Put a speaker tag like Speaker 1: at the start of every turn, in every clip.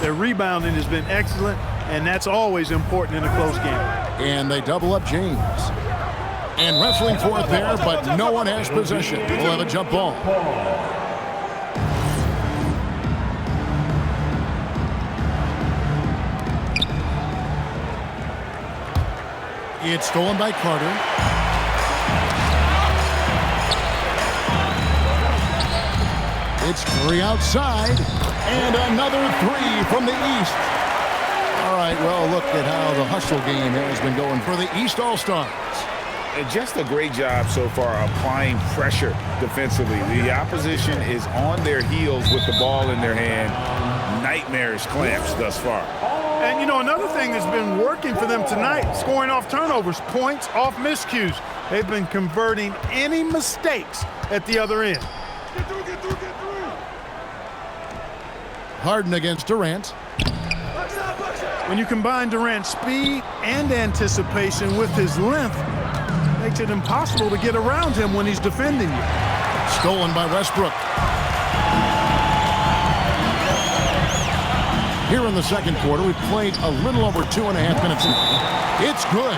Speaker 1: Their rebounding has been excellent, and that's always important in a close game.
Speaker 2: And they double up James. And wrestling for it there, but no one has possession. We'll have a jump ball. It's stolen by Carter. It's Curry outside. And another three from the East. All right, well, look at how the hustle game has been going for the East All-Stars.
Speaker 3: And just a great job so far applying pressure defensively. The opposition is on their heels with the ball in their hand. Nightmarish clamps thus far.
Speaker 1: And, you know, another thing that's been working for them tonight, scoring off turnovers, points off miscues. They've been converting any mistakes at the other end.
Speaker 3: Get through.
Speaker 2: Harden against Durant.
Speaker 1: When you combine Durant's speed and anticipation with his length, it makes it impossible to get around him when he's defending you.
Speaker 2: Stolen by Westbrook. Here in the second quarter, we've played a little over 2.5 minutes now. It's good.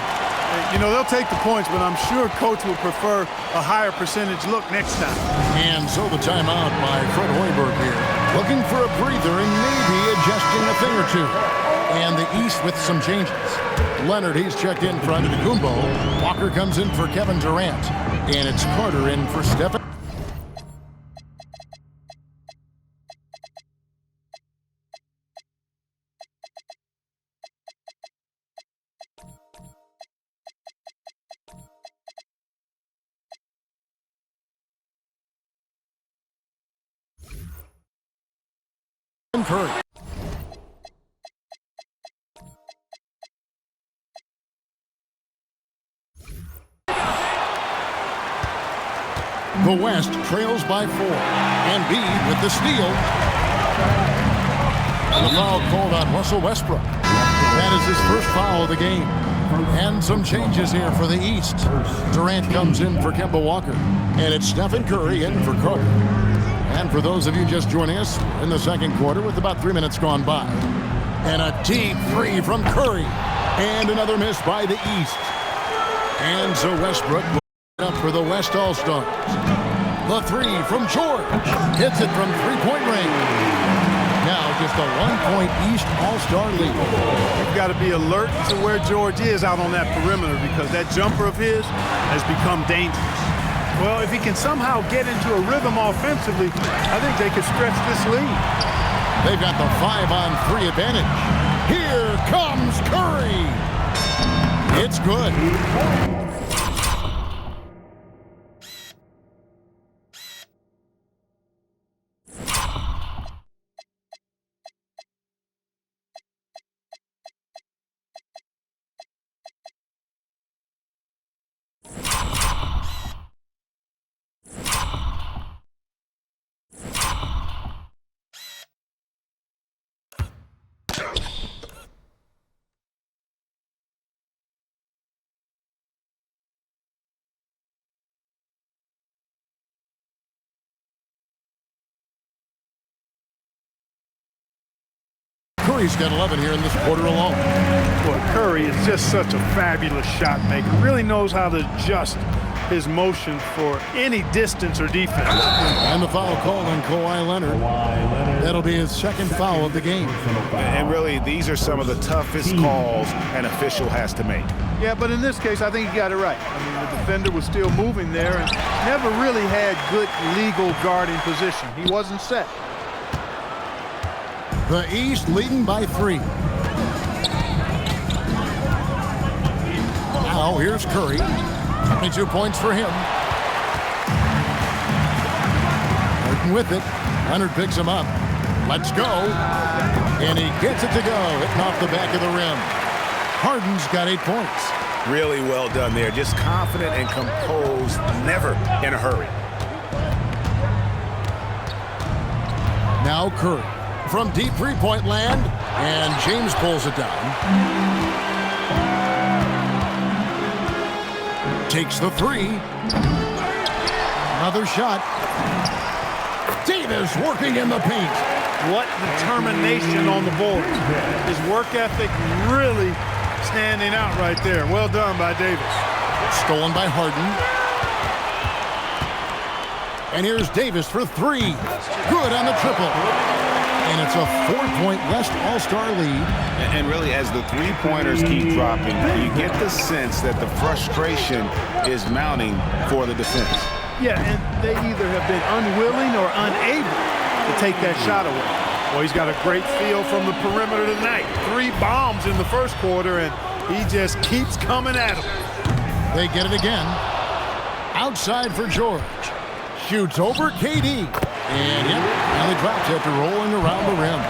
Speaker 1: You know, they'll take the points, but I'm sure Coach would prefer a higher percentage look next time.
Speaker 2: And so the timeout by Fred Hoiberg here. Looking for a breather and maybe adjusting a thing or two. And the East with some changes. Leonard, he's checked in for Antetokounmpo. Walker comes in for Kevin Durant. And it's Carter in for Stephen. Curry. The West trails by 4. Embiid with the steal. And the foul called on Russell Westbrook. That is his first foul of the game. And some changes here for the East. Durant comes in for Kemba Walker. And it's Stephen Curry in for Carter. And for those of you just joining us in the second quarter with about 3 minutes gone by. And a deep three from Curry. And another miss by the East. And so Westbrook up for the West All-Stars. The three from George. Hits it from three-point range. Now just a 1-point East All-Star lead.
Speaker 1: You've got to be alert to where George is out on that perimeter because that jumper of his has become dangerous. Well, if he can somehow get into a rhythm offensively, I think they could stretch this lead.
Speaker 2: They've got the 5-on-3 advantage. Here comes Curry. It's good. Curry's got 11 here in this quarter alone.
Speaker 1: Boy, Curry is just such a fabulous shot maker. Really knows how to adjust his motion for any distance or defense.
Speaker 2: And the foul called on Kawhi Leonard. That'll be his second foul of the game.
Speaker 3: And really, these are some of the toughest calls an official has to make.
Speaker 1: Yeah, but in this case, I think he got it right. I mean, the defender was still moving there and never really had good legal guarding position. He wasn't set.
Speaker 2: The East leading by 3. Now here's Curry. 22 points for him. Harden with it. Leonard picks him up. Let's go. And he gets it to go. Hitting off the back of the rim. Harden's got 8 points.
Speaker 3: Really well done there. Just confident and composed. Never in a hurry.
Speaker 2: Now Curry. From deep three-point land, and James pulls it down. Takes the three. Another shot. Davis working in the paint.
Speaker 1: What determination on the board. His work ethic really standing out right there. Well done by Davis.
Speaker 2: Stolen by Harden. And here's Davis for three. Good on the triple. And it's a 4-point West All-Star lead.
Speaker 3: And really, as the three-pointers keep dropping, you get the sense that the frustration is mounting for the defense.
Speaker 1: Yeah, and they either have been unwilling or unable to take that shot away. Well, he's got a great feel from the perimeter tonight. 3 bombs in the first quarter, and he just keeps coming at them.
Speaker 2: They get it again. Outside for George. Shoots over KD. And yep, finally drops after rolling around the rim.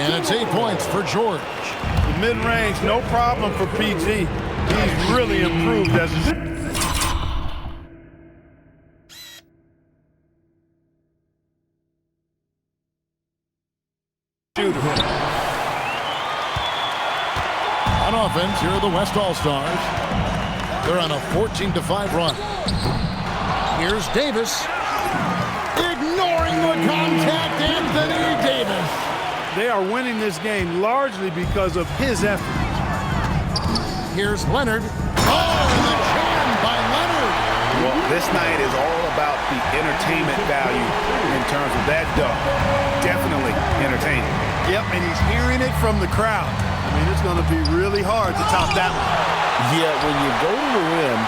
Speaker 2: And it's 8 points for George.
Speaker 1: The mid-range, no problem for PG. He's really improved as a shooter.
Speaker 2: On offense, here are the West All-Stars. They're on a 14-5 run. Here's Davis. Ignoring the contact, Anthony Davis.
Speaker 1: They are winning this game largely because of his effort.
Speaker 2: Here's Leonard. Oh, and the jam by Leonard.
Speaker 3: Well, this night is all about the entertainment value in terms of that dunk. Definitely entertaining.
Speaker 1: Yep, and he's hearing it from the crowd. I mean, it's going to be really hard to top that one.
Speaker 3: Yeah, when you go to the rim,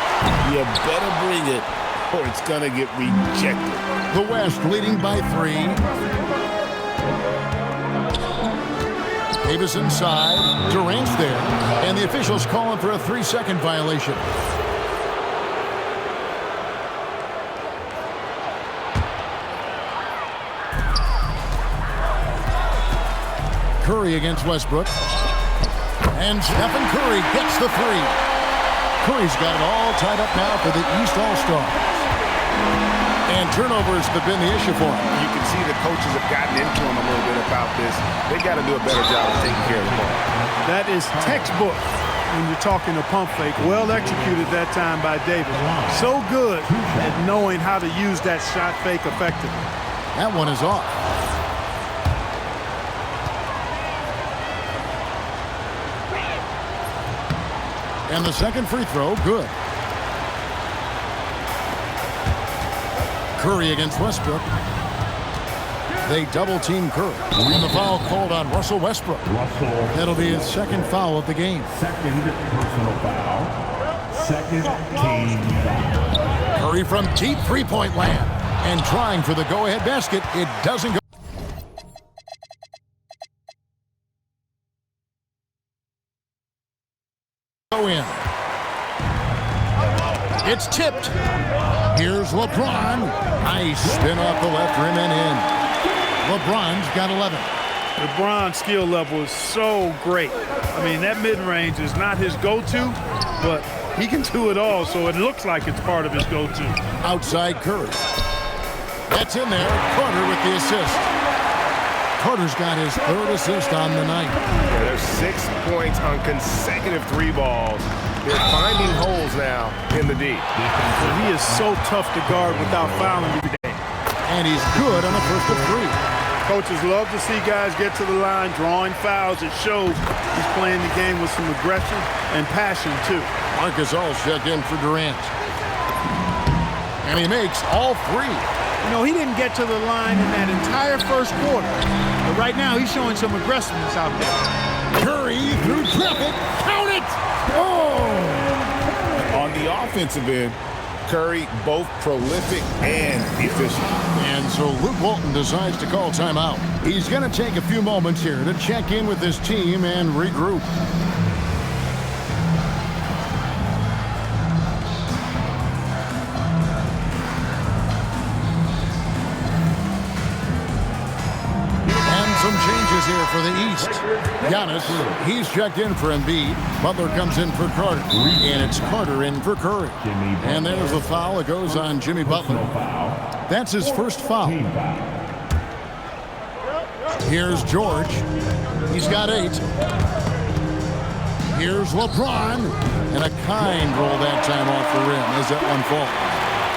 Speaker 3: you better bring it or it's going to get rejected.
Speaker 2: The West leading by 3. Davis inside. Durant's there. And the officials calling for a 3-second violation. Curry against Westbrook. And Stephen Curry gets the 3. Curry's got it all tied up now for the East All-Stars. And turnovers have been the issue for him.
Speaker 3: You can see the coaches have gotten into him a little bit about this. They got to do a better job of taking care of the ball.
Speaker 1: That is textbook when you're talking a pump fake. Well executed that time by Davis. So good at knowing how to use that shot fake effectively.
Speaker 2: That one is off. And the second free throw, good. Curry against Westbrook. They double-team Curry. And the foul called on Russell Westbrook. That'll be his second foul of the game.
Speaker 4: Second personal foul. Second team foul.
Speaker 2: Curry from deep three-point land. And trying for the go-ahead basket. It doesn't go in. It's tipped. Here's LeBron. Nice spin off the left rim and in. LeBron's got 11.
Speaker 1: LeBron's skill level is so great. I mean, that mid-range is not his go-to, but he can do it all, so it looks like it's part of his go-to.
Speaker 2: Outside Curry. That's in there. Carter with the assist. Carter's got his 3rd assist on the night.
Speaker 5: Yeah, there's 6 points on consecutive 3 balls. They're finding holes now in the D.
Speaker 1: Well, he is so tough to guard without fouling you today.
Speaker 2: And he's good on the first of 3.
Speaker 1: Coaches love to see guys get to the line, drawing fouls. It shows he's playing the game with some aggression and passion, too.
Speaker 2: Marc Gasol checked in for Durant. And he makes all 3.
Speaker 1: You know, he didn't get to the line in that entire first quarter. But right now, he's showing some aggressiveness out there.
Speaker 2: Curry through traffic. Count it! Oh!
Speaker 3: On the offensive end, Curry both prolific and efficient.
Speaker 2: And so Luke Walton decides to call timeout. He's going to take a few moments here to check in with his team and regroup. Some changes here for the East. Giannis, he's checked in for Embiid. Butler comes in for Carter. And it's Carter in for Curry. And there's the foul. It goes on Jimmy Butler. That's his first foul. Here's George. He's got 8. Here's LeBron. And a kind roll that time off the rim as that one falls.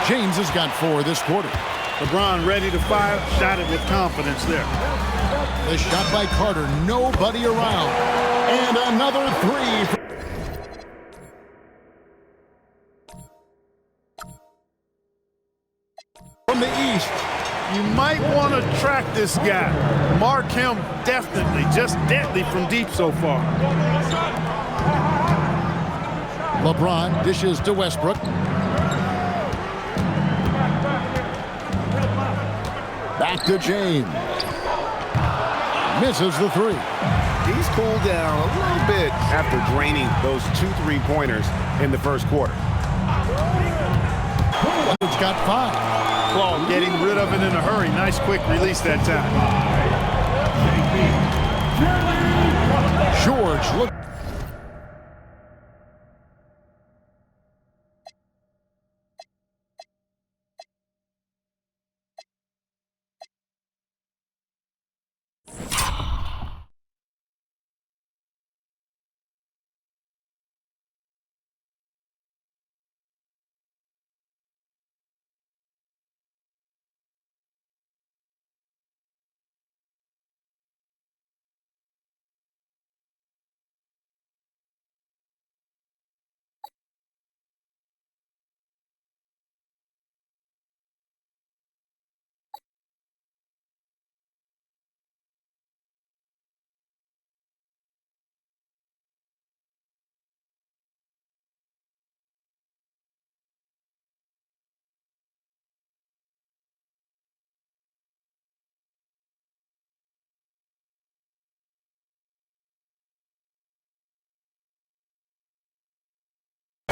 Speaker 2: James has got 4 this quarter.
Speaker 1: LeBron ready to fire, shot it with confidence there.
Speaker 2: The shot by Carter, nobody around. And another three. From the east.
Speaker 1: You might want to track this guy. Mark him definitely, just deadly from deep so far.
Speaker 2: LeBron dishes to Westbrook. Back to James. Misses the three.
Speaker 5: He's cooled down a little bit after draining those 2 3-pointers in the first quarter.
Speaker 2: It's got 5.
Speaker 1: Claw getting rid of it in a hurry. Nice quick release that time.
Speaker 2: George look.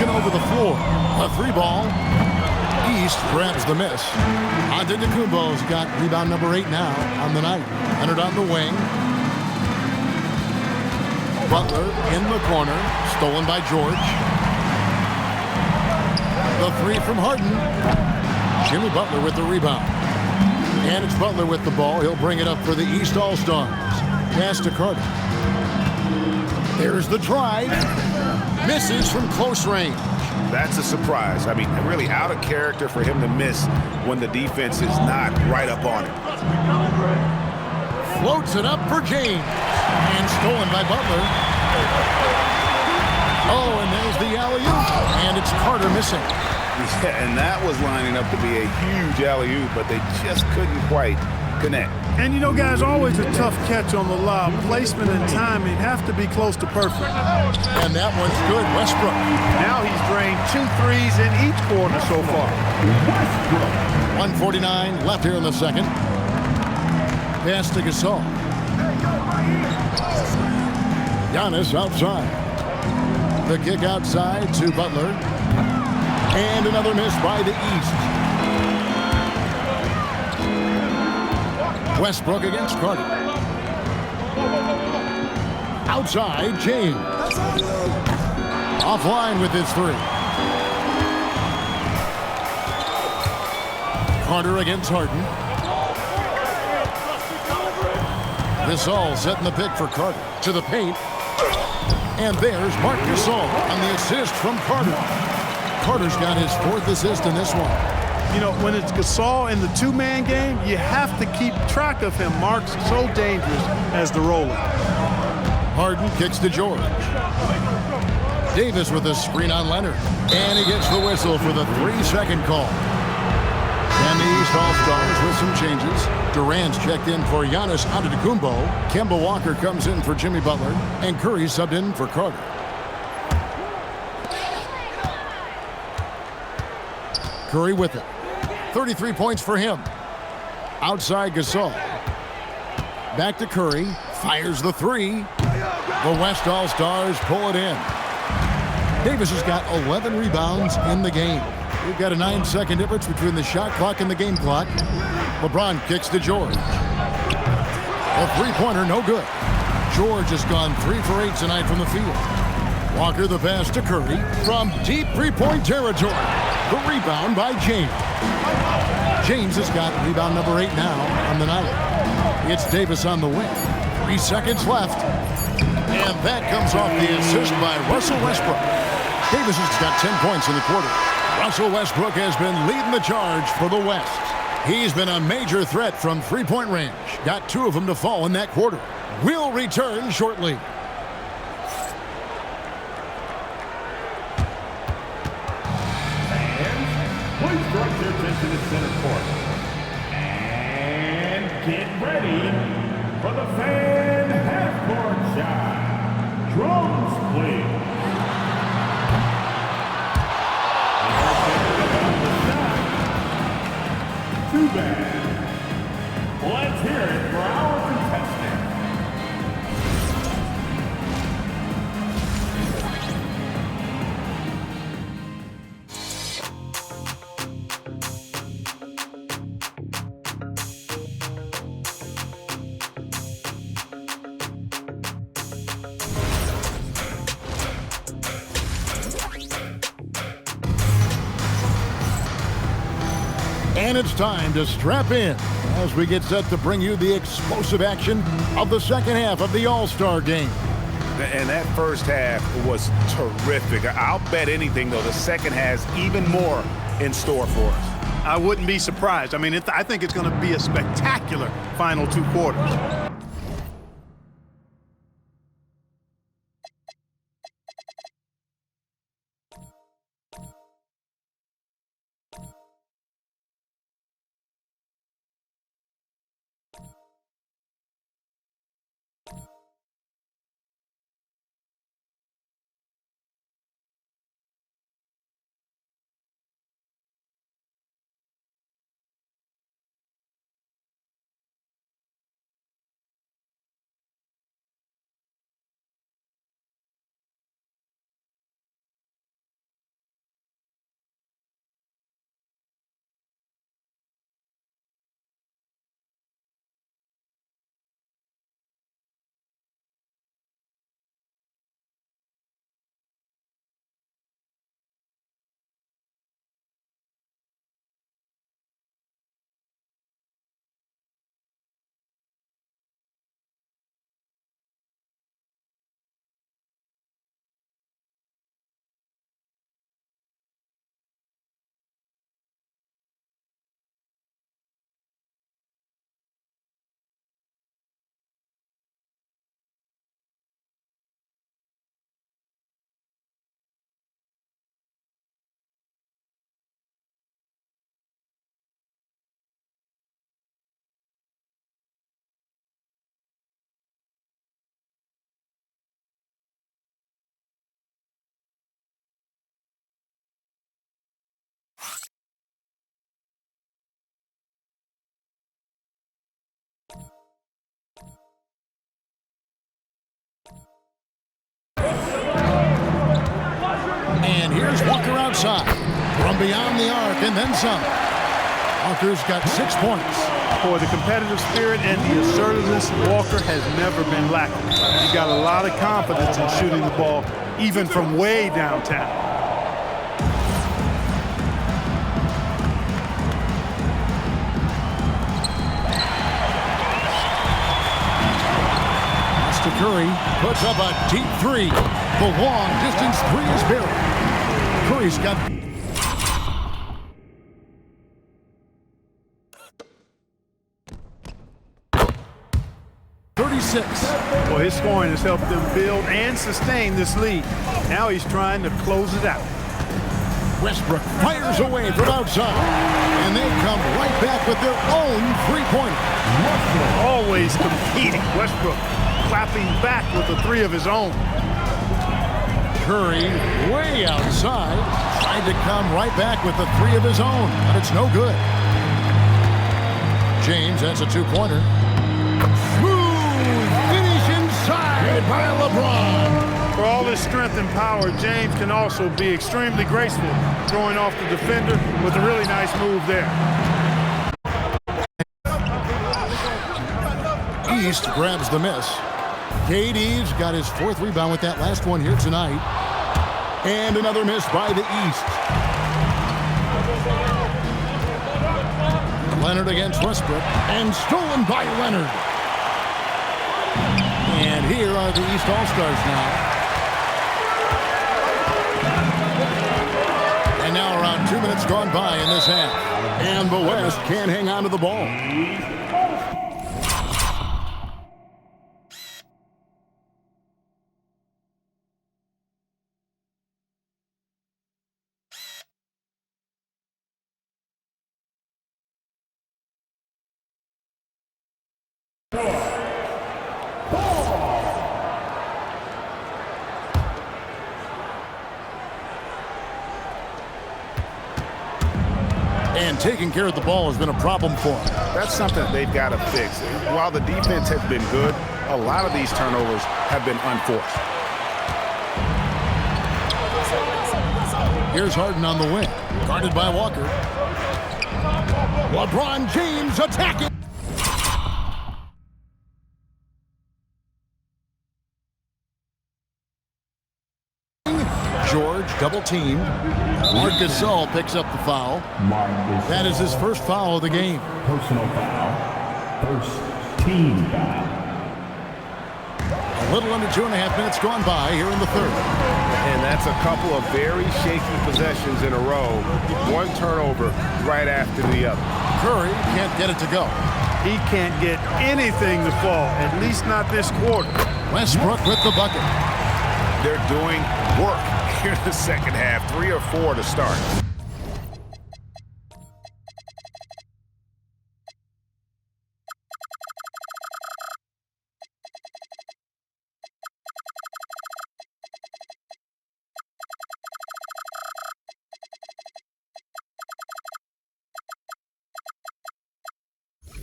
Speaker 2: Over the floor. A 3-ball. East grabs the miss. Antetokounmpo's got rebound number 8 now on the night. Entered on the wing. Butler in the corner. Stolen by George. The 3 from Harden. Jimmy Butler with the rebound. And it's Butler with the ball. He'll bring it up for the East All-Stars. Pass to Carter. There's the drive. Misses from close range.
Speaker 3: That's a surprise. I mean, really out of character for him to miss when the defense is not right up on him.
Speaker 2: Floats it up for James. And stolen by Butler. Oh, and there's the alley-oop. And it's Carter missing.
Speaker 3: Yeah, and that was lining up to be a huge alley-oop, but they just couldn't quite connect.
Speaker 1: And you know, guys, always a tough catch on the lob. Placement and timing have to be close to perfect.
Speaker 2: And that one's good. Westbrook.
Speaker 1: Now he's drained 2 threes in each quarter so far.
Speaker 2: 1:49 left here in the second. Pass to Gasol. Giannis outside. The kick outside to Butler. And another miss by the East. Westbrook against Carter. Outside, James. Offline with his 3. Carter against Harden. Gasol setting the pick for Carter. To the paint. And there's Marc Gasol on the assist from Carter. Carter's got his 4th assist in this one.
Speaker 1: You know, when it's Gasol in the 2-man game, you have to keep track of him. Mark's so dangerous as the roller.
Speaker 2: Harden kicks to George. Davis with a screen on Leonard. And he gets the whistle for the 3-second call. And the East All-Stars with some changes. Durant's checked in for Giannis Antetokounmpo. Kemba Walker comes in for Jimmy Butler. And Curry subbed in for Carter. Curry with it. 33 points for him. Outside Gasol. Back to Curry. Fires the 3. The West All-Stars pull it in. Davis has got 11 rebounds in the game. We've got a 9-second difference between the shot clock and the game clock. LeBron kicks to George. A 3-pointer, no good. George has gone 3 for 8 tonight from the field. Walker the pass to Curry from deep 3-point territory. The rebound by James. James has got rebound number 8 now on the night. It's Davis on the wing. 3 seconds left. And that comes off the assist by Russell Westbrook. Davis has got 10 points in the quarter. Russell Westbrook has been leading the charge for the West. He's been a major threat from three-point range. Got 2 of them to fall in that quarter. We'll return shortly.
Speaker 4: Please direct your attention to center court. And get ready for the fan half-court shot. Drums, please. Too bad. Let's hear it for our contestant.
Speaker 2: And it's time to strap in as we get set to bring you the explosive action of the second half of the All-Star game.
Speaker 3: And that first half was terrific. I'll bet anything, though, the second has even more in store for us.
Speaker 1: I wouldn't be surprised. I mean, I think it's going to be a spectacular final 2 quarters.
Speaker 2: And here's Walker outside from beyond the arc and then some. Walker's got 6 points.
Speaker 1: For the competitive spirit and the assertiveness, Walker has never been lacking. He's got a lot of confidence in shooting the ball, even from way downtown.
Speaker 2: To Curry, puts up a deep 3. The long distance 3 is buried. Curry's got 36.
Speaker 1: Well, his scoring has helped them build and sustain this lead. Now he's trying to close it out.
Speaker 2: Westbrook fires away from outside, and they come right back with their own three-pointer.
Speaker 1: Always competing. Westbrook clapping back with the 3 of his own.
Speaker 2: Curry way outside, tried to come right back with the 3 of his own, but it's no good. James, that's a 2-pointer. Smooth finish inside by LeBron.
Speaker 1: For all his strength and power, James can also be extremely graceful, throwing off the defender with a really nice move there.
Speaker 2: East grabs the miss. KD's got his 4th rebound with that last one here tonight. And another miss by the East. Leonard against Westbrook, and stolen by Leonard. And here are the East All-Stars now. And now around 2 minutes gone by in this half. And the West can't hang on to the ball. And taking care of the ball has been a problem for them.
Speaker 3: That's something they've got to fix. While the defense has been good, a lot of these turnovers have been unforced.
Speaker 2: Here's Harden on the wing, guarded by Walker. LeBron James attacking. George double-teamed. Marc Gasol picks up the foul. That is his first foul of the game.
Speaker 4: Personal foul. First team foul.
Speaker 2: A little under 2.5 minutes gone by here in the third.
Speaker 5: And that's a couple of very shaky possessions in a row. One turnover right after the other.
Speaker 2: Curry can't get it to go.
Speaker 1: He can't get anything to fall, at least not this quarter.
Speaker 2: Westbrook with the bucket.
Speaker 3: They're doing work here in the second half, 3 or 4 to start.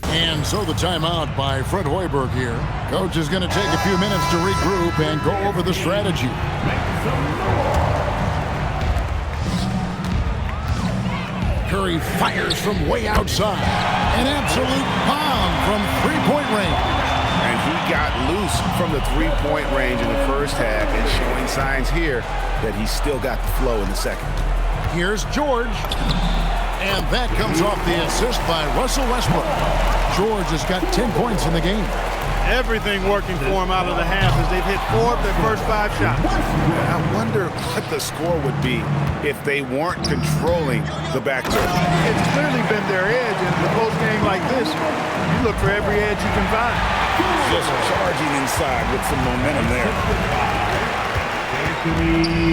Speaker 2: And so the timeout by Fred Hoiberg here. Coach is going to take a few minutes to regroup and go over the strategy. Curry fires from way outside. An absolute bomb from three-point range.
Speaker 3: And he got loose from the three-point range in the first half and showing signs here that he's still got the flow in the second.
Speaker 2: Here's George. And that comes off the assist by Russell Westbrook. George has got 10 points in the game.
Speaker 1: Everything working for him out of the half as they've hit 4 of their first 5 shots.
Speaker 3: I wonder what the score would be if they weren't controlling the backcourt.
Speaker 1: It's clearly been their edge, and in a close game like this, you look for every edge you can find.
Speaker 3: Just charging inside with some momentum there.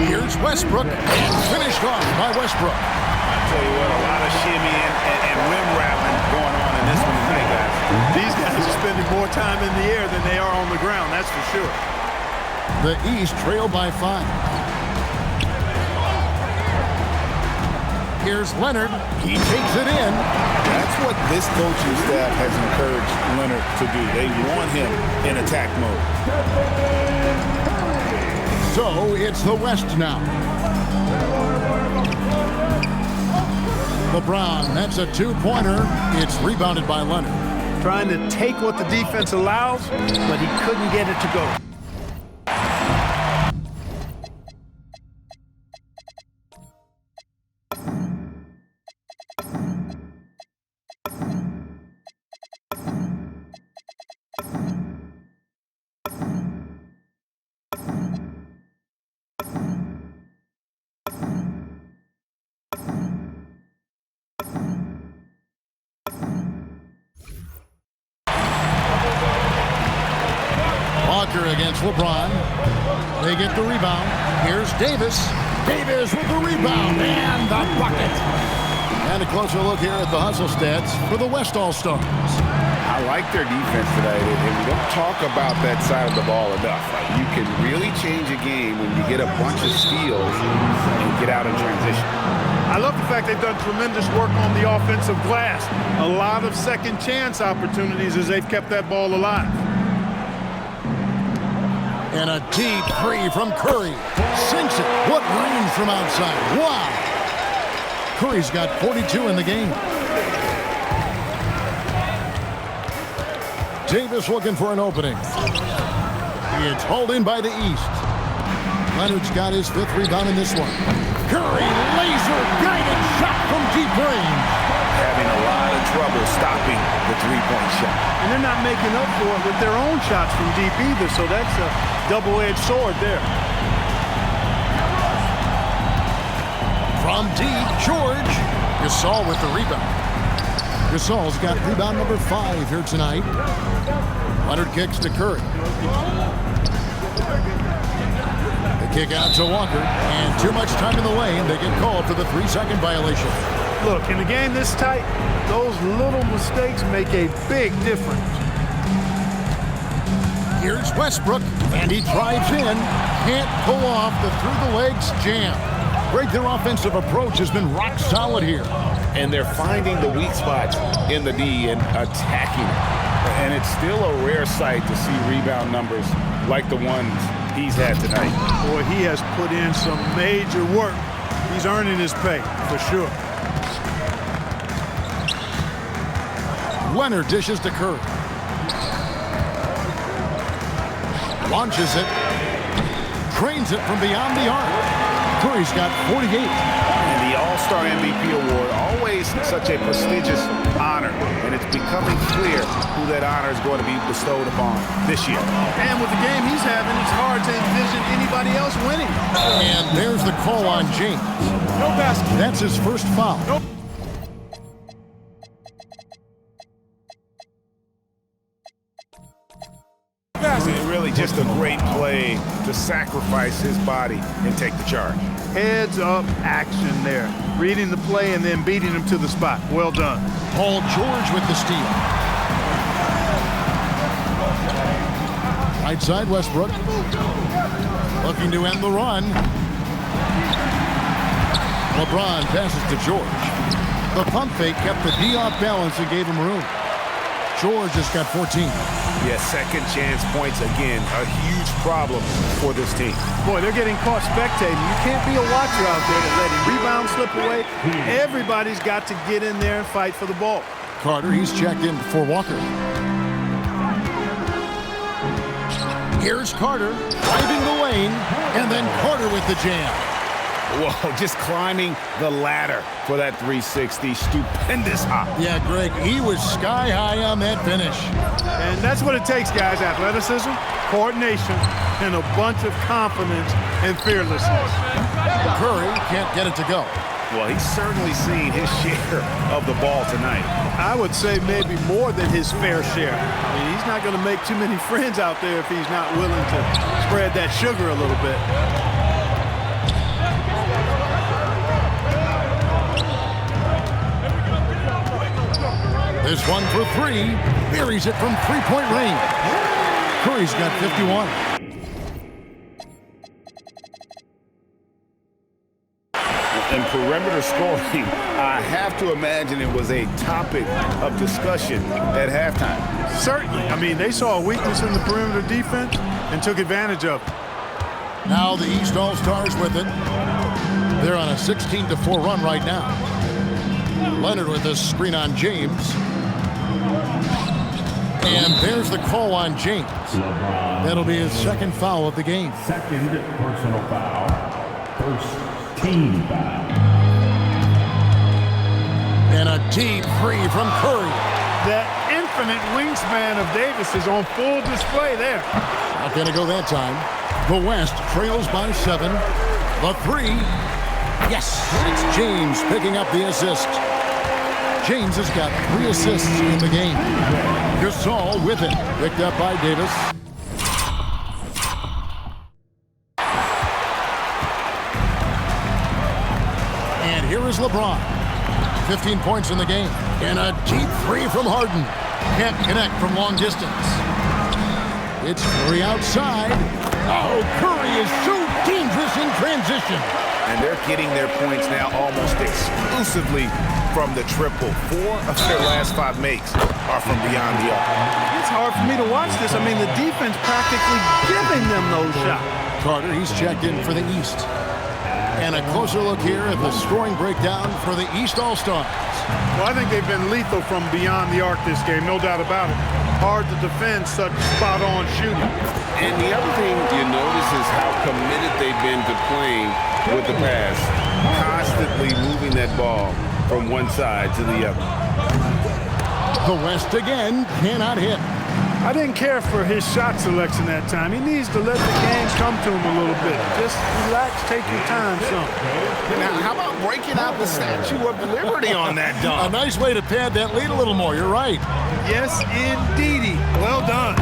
Speaker 2: Here's Westbrook, and finished off by Westbrook.
Speaker 3: Tell you what, a lot of shimmy and rim wrapping going on in this one tonight, guys.
Speaker 1: These guys are spending more time in the air than they are on the ground, that's for sure.
Speaker 2: The East trail by 5. Here's Leonard. He takes it in.
Speaker 3: That's what this coaching staff has encouraged Leonard to do. They want him in attack mode.
Speaker 2: So it's the West now. LeBron, that's a 2-pointer. It's rebounded by Leonard.
Speaker 1: Trying to take what the defense allows, but he couldn't get it to go.
Speaker 2: Walker against LeBron. They get the rebound. Here's Davis. Davis with the rebound and the bucket. And a closer look here at the hustle stats for the West All-Stars.
Speaker 3: I like their defense today, and we don't talk about that side of the ball enough. Like, you can really change a game when you get a bunch of steals and get out in transition.
Speaker 1: I love the fact they've done tremendous work on the offensive glass. A lot of second chance opportunities as they've kept that ball alive.
Speaker 2: And a deep three from Curry. Sinks it. What range from outside. Wow. Curry's got 42 in the game. Davis looking for an opening. It's hauled in by the East. Leonard's got his 5th rebound in this one. Curry, laser-guided shot from deep range.
Speaker 3: Having a lot of trouble stopping the three-point shot.
Speaker 1: And they're not making up for it with their own shots from deep either, so that's a double-edged sword there.
Speaker 2: From deep, George. Gasol with the rebound. Gasol's got rebound number 5 here tonight. Leonard kicks to Curry. The kick out to Walker, and too much time in the lane. They get called for the 3-second violation.
Speaker 1: Look, in a game this tight, those little mistakes make a big difference.
Speaker 2: Here's Westbrook, and he drives in. Can't pull off the through-the-legs jam. Greg, their offensive approach has been rock solid here.
Speaker 3: And they're finding the weak spots in the D and attacking it. And it's still a rare sight to see rebound numbers like the ones he's had tonight.
Speaker 1: Boy, he has put in some major work. He's earning his pay, for sure.
Speaker 2: Leonard dishes to Curry. Launches it. Drains it from beyond the arc. Curry's got 48.
Speaker 3: And the All-Star MVP award, always such a prestigious honor. And it's becoming clear who that honor is going to be bestowed upon this year.
Speaker 1: And with the game he's having, it's hard to envision anybody else winning.
Speaker 2: And there's the call on James.
Speaker 1: No basket.
Speaker 2: That's his first foul.
Speaker 1: Nope.
Speaker 3: Really just a great play to sacrifice his body and take the charge.
Speaker 1: Heads up action there. Reading the play and then beating him to the spot. Well done.
Speaker 2: Paul George with the steal. Right side, Westbrook. Looking to end the run. LeBron passes to George. The pump fake kept the D off balance and gave him room. George has got 14.
Speaker 3: Yeah, second chance points again. A huge problem for this team.
Speaker 1: Boy, they're getting caught spectating. You can't be a watcher out there to let him rebound slip away. Everybody's got to get in there and fight for the ball.
Speaker 2: Carter, he's checked in for Walker. Here's Carter, driving the lane, and then Carter with the jam.
Speaker 3: Whoa, just climbing the ladder for that 360. Stupendous hop.
Speaker 2: Yeah, Greg, he was sky high on that finish.
Speaker 1: And that's what it takes, guys. Athleticism, coordination, and a bunch of confidence and fearlessness.
Speaker 2: Curry can't get it to go.
Speaker 3: Well, he's certainly seen his share of the ball tonight.
Speaker 1: I would say maybe more than his fair share. I mean, he's not going to make too many friends out there if he's not willing to spread that sugar a little bit.
Speaker 2: This one for 3. Buries it from three-point range. Curry's got 51.
Speaker 3: And perimeter scoring, I have to imagine it was a topic of discussion at halftime.
Speaker 1: Certainly. I mean, they saw a weakness in the perimeter defense and took advantage of it.
Speaker 2: Now the East All-Stars with it. They're on a 16-4 run right now. Leonard with a screen on James. And there's the call on James. That'll be his second foul of the game.
Speaker 4: Second personal foul. First team foul.
Speaker 2: And a deep three from Curry.
Speaker 1: That infinite wingspan of Davis is on full display there.
Speaker 2: Not going to go that time. The West trails by 7. The 3. Yes, it's James picking up the assist. James has got 3 assists in the game. Gasol with it. Picked up by Davis. And here is LeBron. 15 points in the game. And a deep 3 from Harden. Can't connect from long distance. It's Curry outside. Oh, Curry is so dangerous in transition.
Speaker 3: And they're getting their points now almost exclusively from the triple. 4 of their last 5 makes are from beyond the arc.
Speaker 1: It's hard for me to watch this. I mean, the defense practically giving them those shots.
Speaker 2: Carter, he's checked in for the East. And a closer look here at the scoring breakdown for the East All-Stars.
Speaker 1: Well, I think they've been lethal from beyond the arc this game, no doubt about it. Hard to defend such spot-on shooting.
Speaker 6: And the other thing you notice is how committed they've been to playing with the pass, constantly moving that ball from one side to the other.
Speaker 2: The West again cannot hit.
Speaker 1: I didn't care for his shot selection that time. He needs to let the game come to him a little bit. Just relax, take your time some.
Speaker 5: Now, how about breaking out the Statue of Liberty on that dunk?
Speaker 2: A nice way to pad that lead a little more. You're right.
Speaker 1: Yes, indeedy. Well done.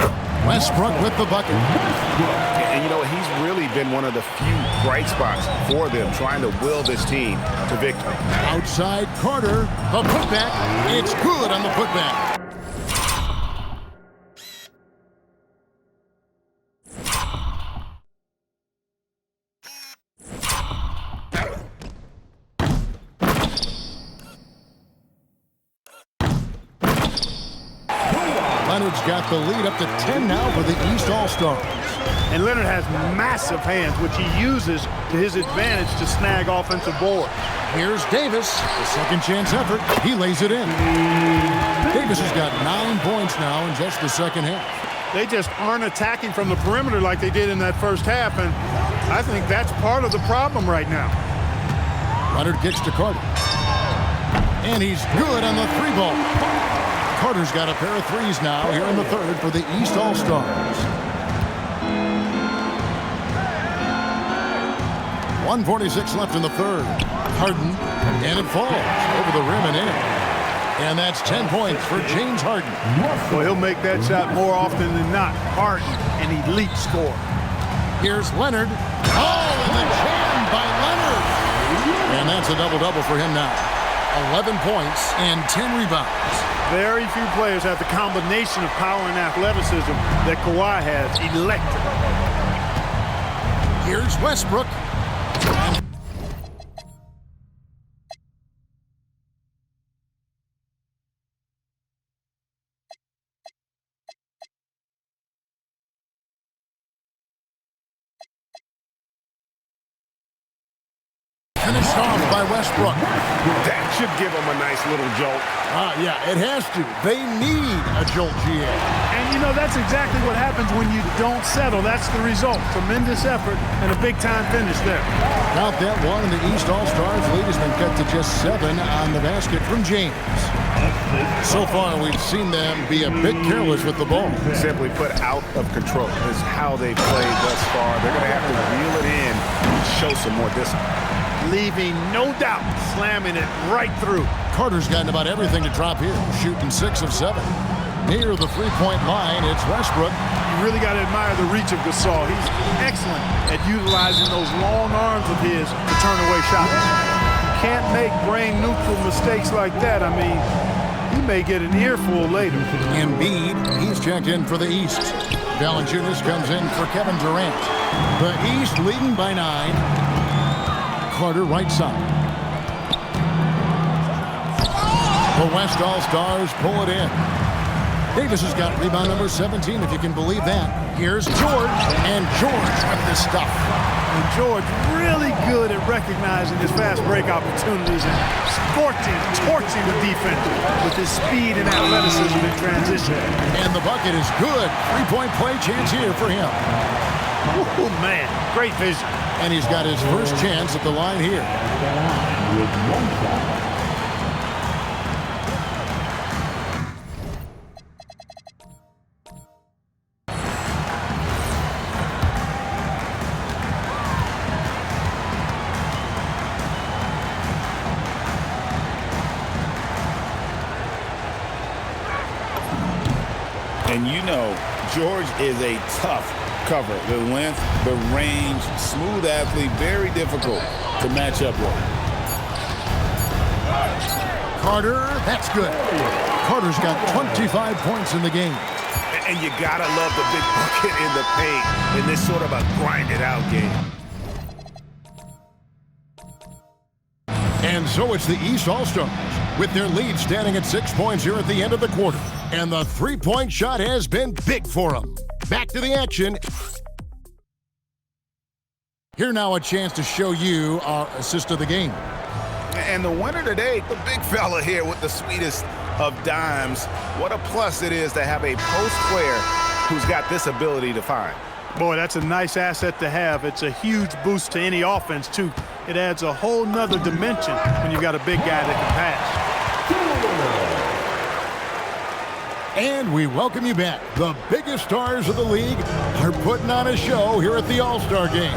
Speaker 2: Westbrook with the bucket.
Speaker 3: And you know, he's really been one of the few bright spots for them, trying to will this team to victory.
Speaker 2: Outside Carter, the putback. It's good on the putback. Leonard's got the lead up to 10 now for the East All-Stars.
Speaker 1: And Leonard has massive hands, which he uses to his advantage to snag offensive boards.
Speaker 2: Here's Davis, the second chance effort. He lays it in. Davis has got 9 points now in just the second half.
Speaker 1: They just aren't attacking from the perimeter like they did in that first half, and I think that's part of the problem right now.
Speaker 2: Leonard kicks to Carter. And he's good on the 3-ball. Carter's got a pair of threes now here in the third for the East All-Stars. 1:46 left in the third. Harden, and it falls over the rim and in. And that's 10 points for James Harden.
Speaker 1: Well, he'll make that shot more often than not. Harden, an elite scorer.
Speaker 2: Here's Leonard. Oh, and the jam by Leonard. And that's a double-double for him now. 11 points and 10 rebounds.
Speaker 1: Very few players have the combination of power and athleticism that Kawhi has. Electric.
Speaker 2: Here's Westbrook. Finished off by Westbrook.
Speaker 5: That should give them a nice little jolt.
Speaker 2: Yeah, it has to. They need a jolt, GA.
Speaker 1: And, you know, that's exactly what happens when you don't settle. That's the result. Tremendous effort and a big-time finish there.
Speaker 2: Count that one, and the East All-Stars lead has been cut to just 7 on the basket from James. So far, we've seen them be a bit careless with the ball.
Speaker 3: Simply put, out of control is how they've played thus far. They're going to have to reel it in and show some more discipline.
Speaker 1: Leaving no doubt, slamming it right through.
Speaker 2: Carter's gotten about everything to drop here, shooting 6 of 7. Near the three-point line, it's Westbrook.
Speaker 1: You really got to admire the reach of Gasol. He's excellent at utilizing those long arms of his to turn away shots. You can't make brain-neutral mistakes like that. I mean, he may get an earful later.
Speaker 2: Embiid, he's checked in for the East. Valanciunas comes in for Kevin Durant. The East leading by 9. Carter right side. The West All-Stars pull it in. Davis has got rebound number 17, if you can believe that. Here's George, and George with the stuff.
Speaker 1: And George really good at recognizing his fast break opportunities and torching the defense with his speed and athleticism in transition.
Speaker 2: And the bucket is good. 3-point play chance here for him.
Speaker 1: Oh, man, great vision.
Speaker 2: And he's got his first chance at the line here.
Speaker 3: And you know, George is a tough cover. The length, the range, smooth athlete, very difficult to match up with.
Speaker 2: Carter, that's good. Carter's got 25 points in the game.
Speaker 3: And you gotta love the big bucket in the paint in this sort of a grinded-out game.
Speaker 2: And so it's the East All-Stars, with their lead standing at 6 points here at the end of the quarter. And the three-point shot has been big for them. Back to the action. Here now a chance to show you our assist of the game.
Speaker 3: And the winner today, the big fella here with the sweetest of dimes. What a plus it is to have a post player who's got this ability to find.
Speaker 1: Boy, that's a nice asset to have. It's a huge boost to any offense, too. It adds a whole nother dimension when you've got a big guy that can pass.
Speaker 2: And we welcome you back. The biggest stars of the league are putting on a show here at the All-Star Game.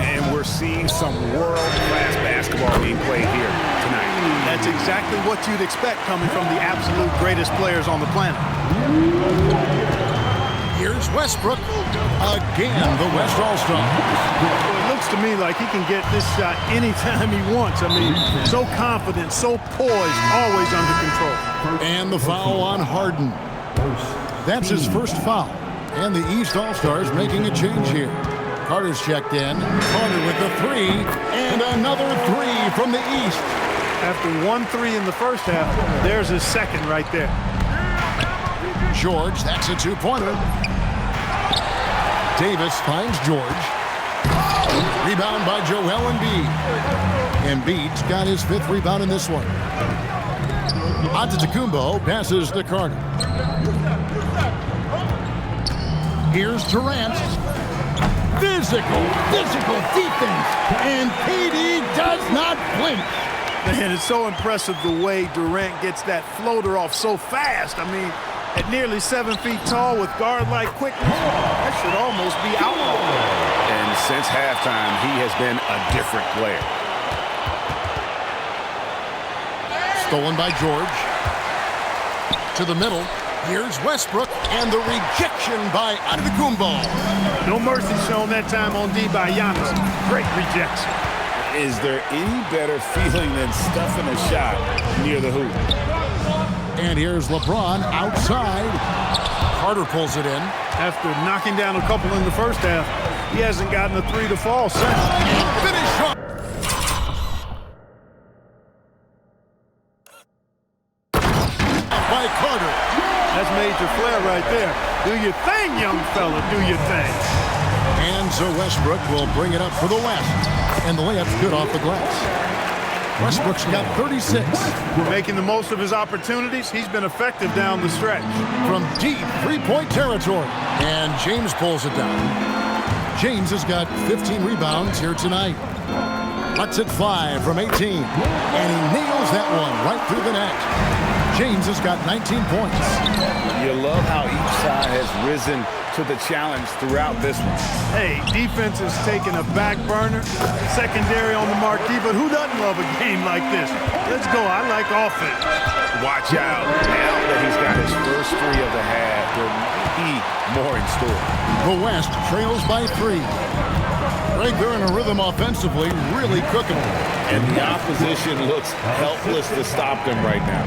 Speaker 3: And we're seeing some world-class basketball being played here tonight.
Speaker 1: That's exactly what you'd expect coming from the absolute greatest players on the planet.
Speaker 2: Here's Westbrook. Again, the West All-Star.
Speaker 1: Well, it looks to me like he can get this shot anytime he wants. I mean, so confident, so poised, always under control.
Speaker 2: And the foul on Harden. That's his first foul. And the East All-Stars making a change here. Carter's checked in. Carter with the three. And another three from the East.
Speaker 1: After 1-3 in the first half, there's his second right there.
Speaker 2: George, that's a two-pointer. Davis finds George. Rebound by Joel Embiid. Embiid's got his 5th rebound in this one. Antetokounmpo passes to Carter. Here's Durant. Physical defense. And KD does not flinch.
Speaker 1: Man, it's so impressive the way Durant gets that floater off so fast. I mean, at nearly 7 feet tall with guard-like quickness, that should almost be outlawed.
Speaker 3: And since halftime, he has been a different player.
Speaker 2: Stolen by George. To the middle. Here's Westbrook, and the rejection by Antetokounmpo.
Speaker 1: No mercy shown that time on D by Giannis. Great rejection.
Speaker 3: Is there any better feeling than stuffing a shot near the hoop?
Speaker 2: And here's LeBron outside. Carter pulls it in.
Speaker 1: After knocking down a couple in the first half, he hasn't gotten a 3 to fall since.
Speaker 2: Finish shot. By Carter.
Speaker 1: That's major flair right there. Do your thing, young fella. Do your thing.
Speaker 2: And so Westbrook will bring it up for the West. And the layup's good off the glass. Westbrook's got 36.
Speaker 1: Making the most of his opportunities. He's been effective down the stretch.
Speaker 2: From deep three-point territory. And James pulls it down. James has got 15 rebounds here tonight. Lets it fly from 18. And he nails that one right through the net. James has got 19 points.
Speaker 3: You love how each side has risen to the challenge throughout this one.
Speaker 1: Hey, defense is taking a back burner, secondary on the marquee, but who doesn't love a game like this? Let's go. I like offense.
Speaker 3: Watch out. Now that he's got his first 3 of the half, there may be more in store.
Speaker 2: The West trails by 3. Right there in a rhythm offensively, really cooking.
Speaker 3: And the opposition looks helpless to stop them right now.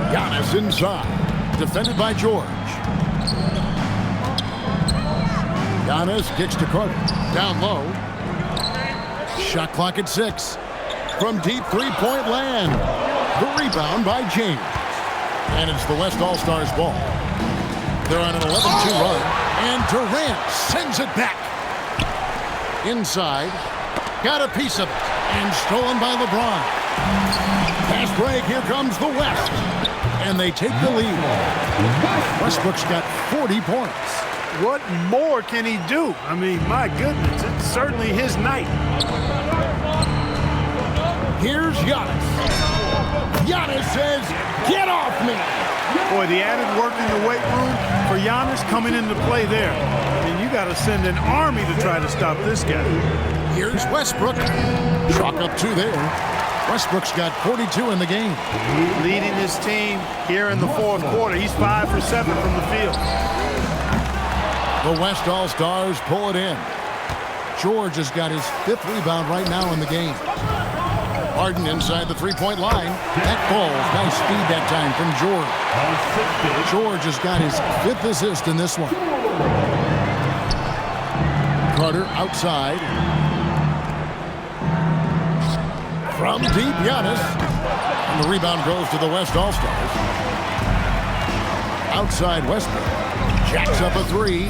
Speaker 2: Giannis inside. Defended by George. Giannis kicks to Carter. Down low. Shot clock at 6. From deep three-point land. The rebound by James. And it's the West All-Stars ball. They're on an 11-2 run. And Durant sends it back. Inside. Got a piece of it. And stolen by LeBron. Pass break. Here comes the West. And they take the lead. Westbrook's got 40 points.
Speaker 1: What more can he do? I mean, my goodness, it's certainly his night.
Speaker 2: Here's Giannis. Giannis says, "Get off me."
Speaker 1: Boy, the added work in the weight room for Giannis coming into play there. I mean, you got to send an army to try to stop this guy.
Speaker 2: Here's Westbrook. Chalk up 2 there. Westbrook's got 42 in the game.
Speaker 1: Leading his team here in the fourth quarter. He's 5 for 7 from the field.
Speaker 2: The West All-Stars pull it in. George has got his 5th rebound right now in the game. Harden inside the three-point line. That falls. Nice speed that time from George. George has got his 5th assist in this one. Carter outside. From deep, Giannis. And the rebound goes to the West All-Stars. Outside Westbrook. Jacks up a 3.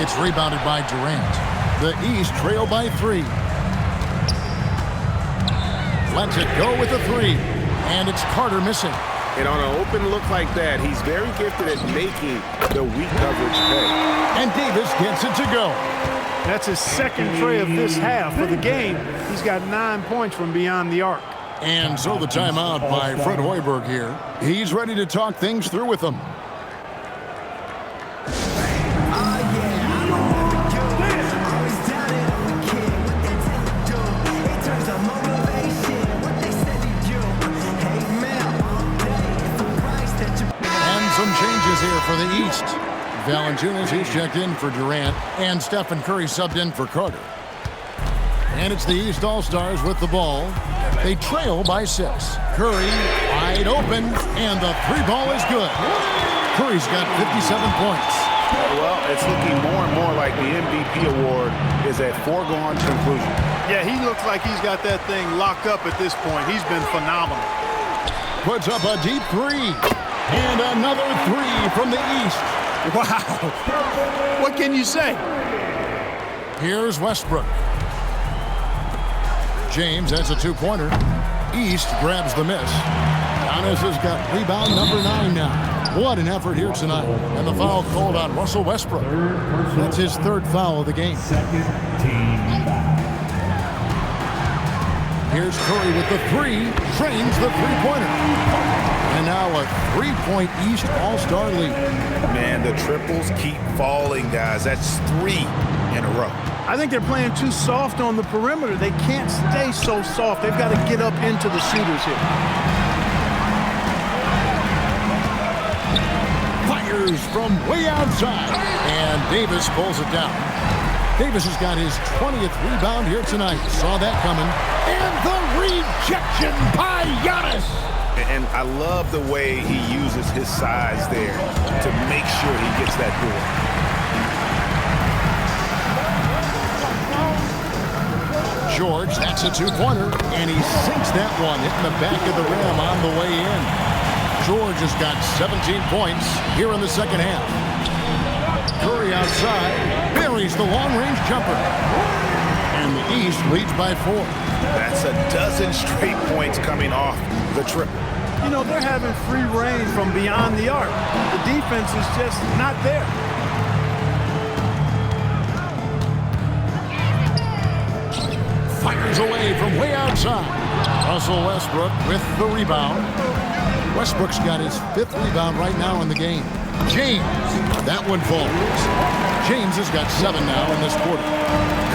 Speaker 2: It's rebounded by Durant. The East trail by 3. Lets it go with a 3. And it's Carter missing.
Speaker 5: And on an open look like that, he's very gifted at making the weak coverage pay.
Speaker 2: And Davis gets it to go.
Speaker 1: That's his second tray of this half. For the game, he's got 9 points from beyond the arc.
Speaker 2: And so the timeout by Fred Hoiberg here. He's ready to talk things through with them. And some changes here for the East. Valanciunas, he's checked in for Durant, and Stephen Curry subbed in for Carter. And it's the East All-Stars with the ball. They trail by 6. Curry wide open, and the three ball is good. Curry's got 57 points.
Speaker 3: Well, it's looking more and more like the MVP award is a foregone conclusion.
Speaker 1: Yeah, he looks like he's got that thing locked up at this point. He's been phenomenal.
Speaker 2: Puts up a deep 3. And another 3 from the East.
Speaker 1: Wow. What can you say?
Speaker 2: Here's Westbrook. James has a 2-pointer. East grabs the miss. Giannis has got rebound number 9 now. What an effort here tonight. And the foul called on Russell Westbrook. That's his 3rd foul of the game.
Speaker 4: Second team foul.
Speaker 2: Here's Curry with the 3. Trains the 3-pointer. And now a 3-point East All-Star lead.
Speaker 3: Man, the triples keep falling, guys. That's 3 in a row.
Speaker 1: I think they're playing too soft on the perimeter. They can't stay so soft. They've got to get up into the shooters here.
Speaker 2: Fires from way outside. And Davis pulls it down. Davis has got his 20th rebound here tonight. Saw that coming. And the rejection by Giannis.
Speaker 3: And I love the way he uses his size there to make sure he gets that board.
Speaker 2: George, that's a 2-pointer, and he sinks that one, hitting the back of the rim on the way in. George has got 17 points here in the second half. Curry outside, buries the long-range jumper. And the East leads by 4.
Speaker 3: That's a dozen straight points coming off the triple.
Speaker 1: You know, they're having free reign from beyond the arc. The defense is just not there.
Speaker 2: Fires away from way outside. Russell Westbrook with the rebound. Westbrook's got his 5th rebound right now in the game. James, that one falls. James has got 7 now in this quarter.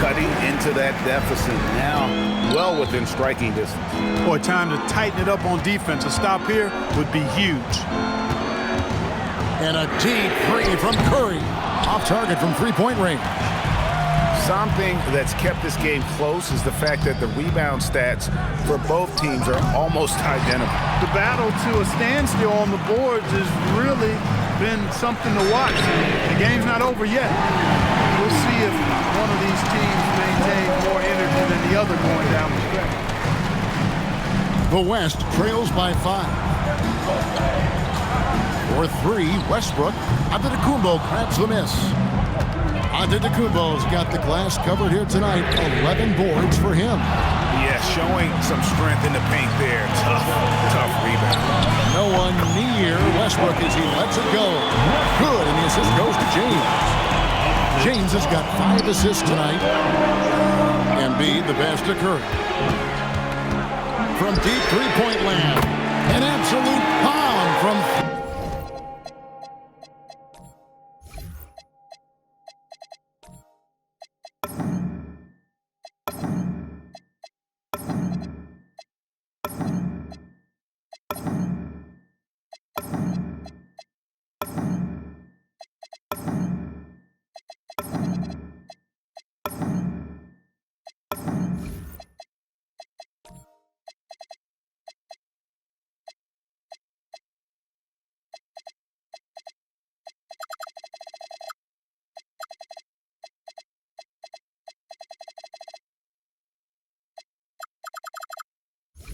Speaker 3: Cutting into that deficit now, well within striking distance.
Speaker 1: Boy, time to tighten it up on defense. A stop here would be huge.
Speaker 2: And a deep 3 from Curry. Off target from 3-point range.
Speaker 3: Something that's kept this game close is the fact that the rebound stats for both teams are almost identical.
Speaker 1: The battle to a standstill on the boards has really been something to watch. The game's not over yet. We'll see if one of these teams maintains more energy than the other going down the stretch.
Speaker 2: The West trails by 5. For 3, Westbrook. Antetokounmpo grabs the miss. Antetokounmpo's got the glass covered here tonight. 11 boards for him.
Speaker 3: Yeah, showing some strength in the paint there. Tough rebound.
Speaker 2: No one near Westbrook as he lets it go. Good, and the assist goes to James. James has got 5 assists tonight. Embiid, the best to Curry. From deep 3-point land. An absolute bomb from...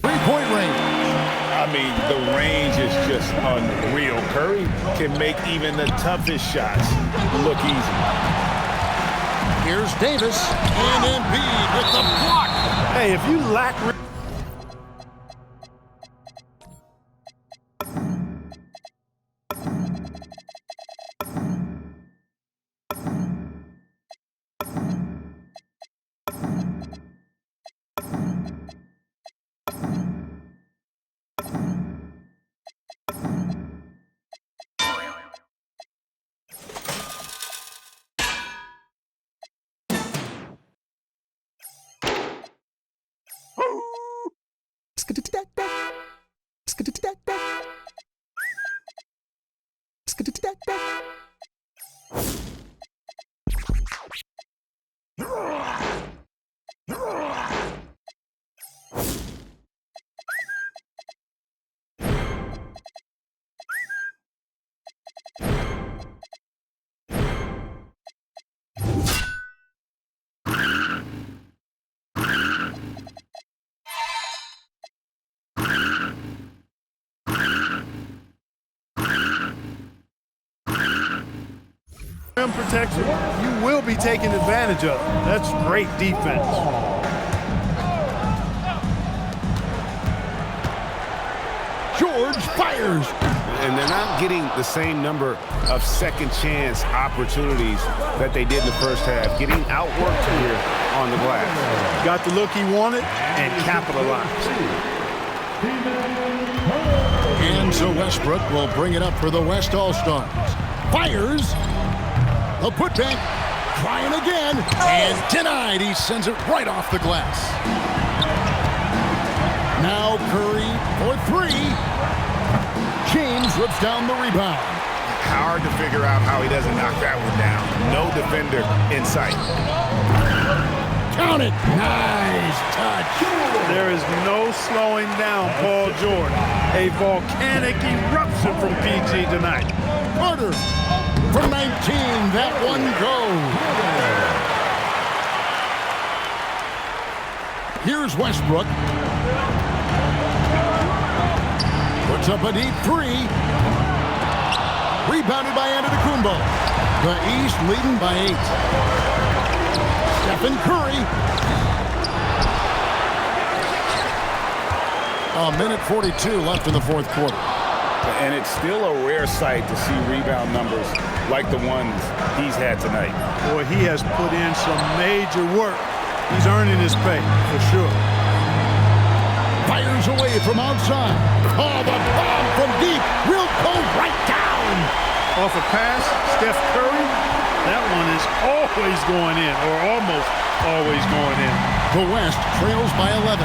Speaker 2: Three-point range.
Speaker 3: I mean, the range is just unreal. Curry can make even the toughest shots look easy.
Speaker 2: Here's Davis and Embiid with the block.
Speaker 1: Hey, if you lack... Rim protection, you will be taken advantage of. That's great defense.
Speaker 2: George fires.
Speaker 5: And they're not getting the same number of second chance opportunities that they did in the first half. Getting outworked here on the glass.
Speaker 1: Got the look he wanted and capitalized.
Speaker 2: And so Westbrook will bring it up for the West All-Stars. Fires. A putback. Trying again. And denied. He sends it right off the glass. Now Curry for three. James rips down the rebound.
Speaker 3: Hard to figure out how he doesn't knock that one down. No defender in sight.
Speaker 2: Count it. Nice touch.
Speaker 1: There is no slowing down Paul George. A volcanic eruption from PG tonight.
Speaker 2: Carter from 19. That one goes. Here's Westbrook. Puts up a deep three. Rebounded by Antetokounmpo. The East leading by 8. Stephen Curry. A minute 42 left in the fourth quarter.
Speaker 3: And it's still a rare sight to see rebound numbers like the ones he's had tonight.
Speaker 1: Boy, he has put in some major work. He's earning his pay, for sure.
Speaker 2: Fires away from outside. Oh, the bomb from deep will go right down.
Speaker 1: Off a pass, Steph Curry, that one is always going in, or almost always going in.
Speaker 2: The West trails by 11.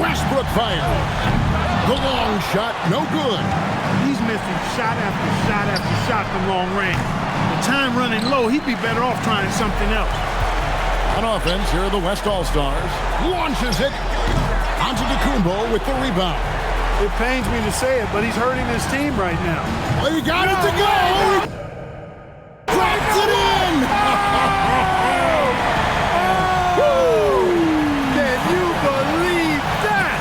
Speaker 2: Westbrook fires. The long shot, no good.
Speaker 1: He's missing shot after shot after shot from long range. The time running low, he'd be better off trying something else.
Speaker 2: On offense, here are the West All-Stars. Launches it. Antetokounmpo with the rebound.
Speaker 1: It pains me to say it, but he's hurting his team right now.
Speaker 2: Well, he got it to go. Drops it in.
Speaker 1: Can you believe that?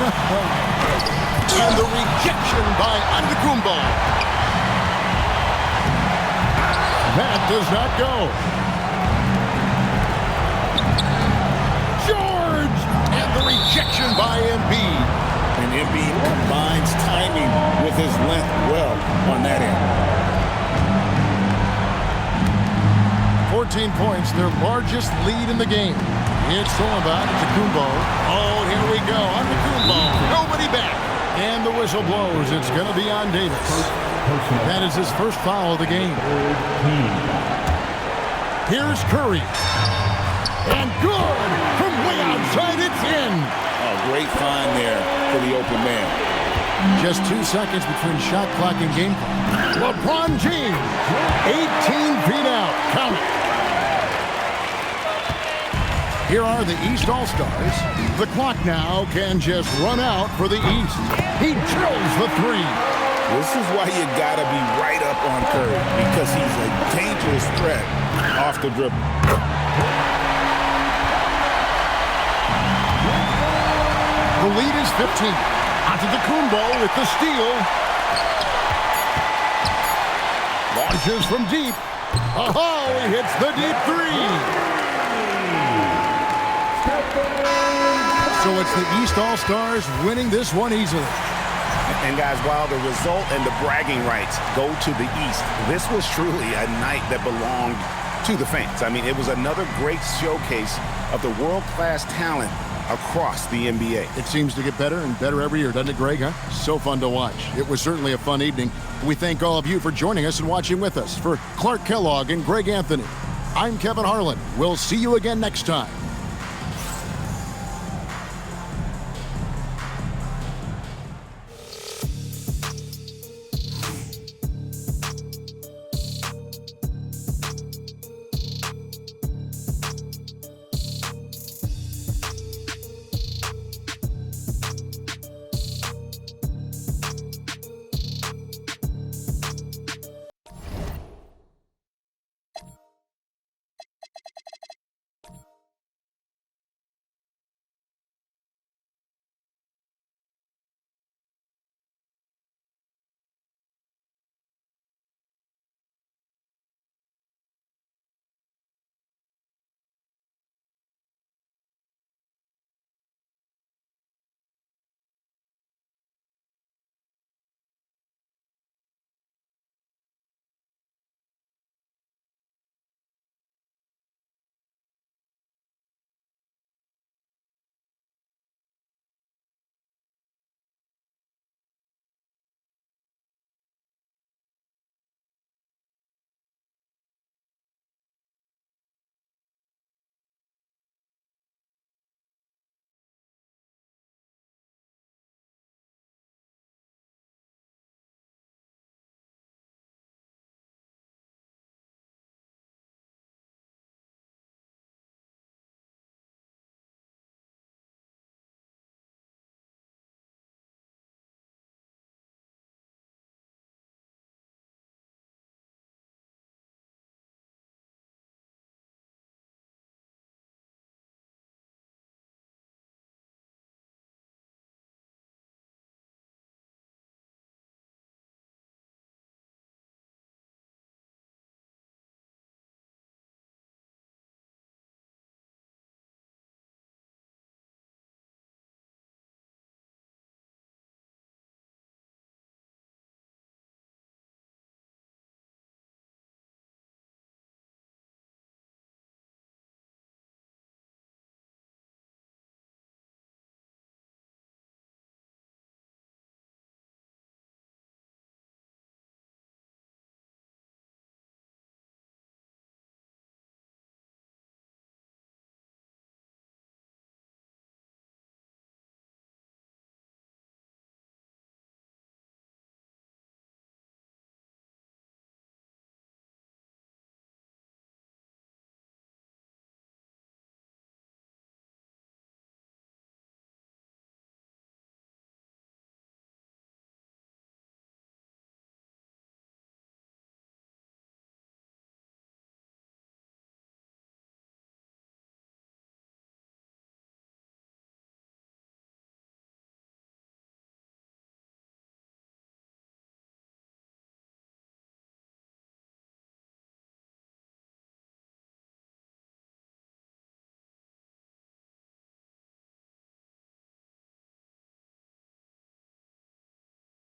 Speaker 2: And the rejection by Antetokounmpo. That does not go. George! And the rejection by Embiid.
Speaker 3: And Embiid combines timing with his length well on that end.
Speaker 2: 14 points, their largest lead in the game. It's all about Antetokounmpo. Oh, here we go. Antetokounmpo. Nobody back. And the whistle blows. It's going to be on Davis. That is his first foul of the game. Here's Curry. And good. From way outside, it's in.
Speaker 3: A great find there for the open man.
Speaker 2: Just 2 seconds between shot clock and game clock. LeBron James. 18 feet out. Count it. Here are the East All-Stars. The clock now can just run out for the East. He drills the three.
Speaker 3: This is why you gotta be right up on Curry, because he's a dangerous threat off the dribble.
Speaker 2: The lead is 15. Antetokounmpo with the steal. Launches from deep. Oh, he hits the deep three. So it's the East All-Stars winning this one easily.
Speaker 5: And guys, while the result and the bragging rights go to the East, this was truly a night that belonged to the fans. I mean, it was another great showcase of the world-class talent across the NBA.
Speaker 2: It seems to get better and better every year, doesn't it, Greg? Huh? So fun to watch. It was certainly a fun evening. We thank all of you for joining us and watching with us. For Clark Kellogg and Greg Anthony, I'm Kevin Harlan. We'll see you again next time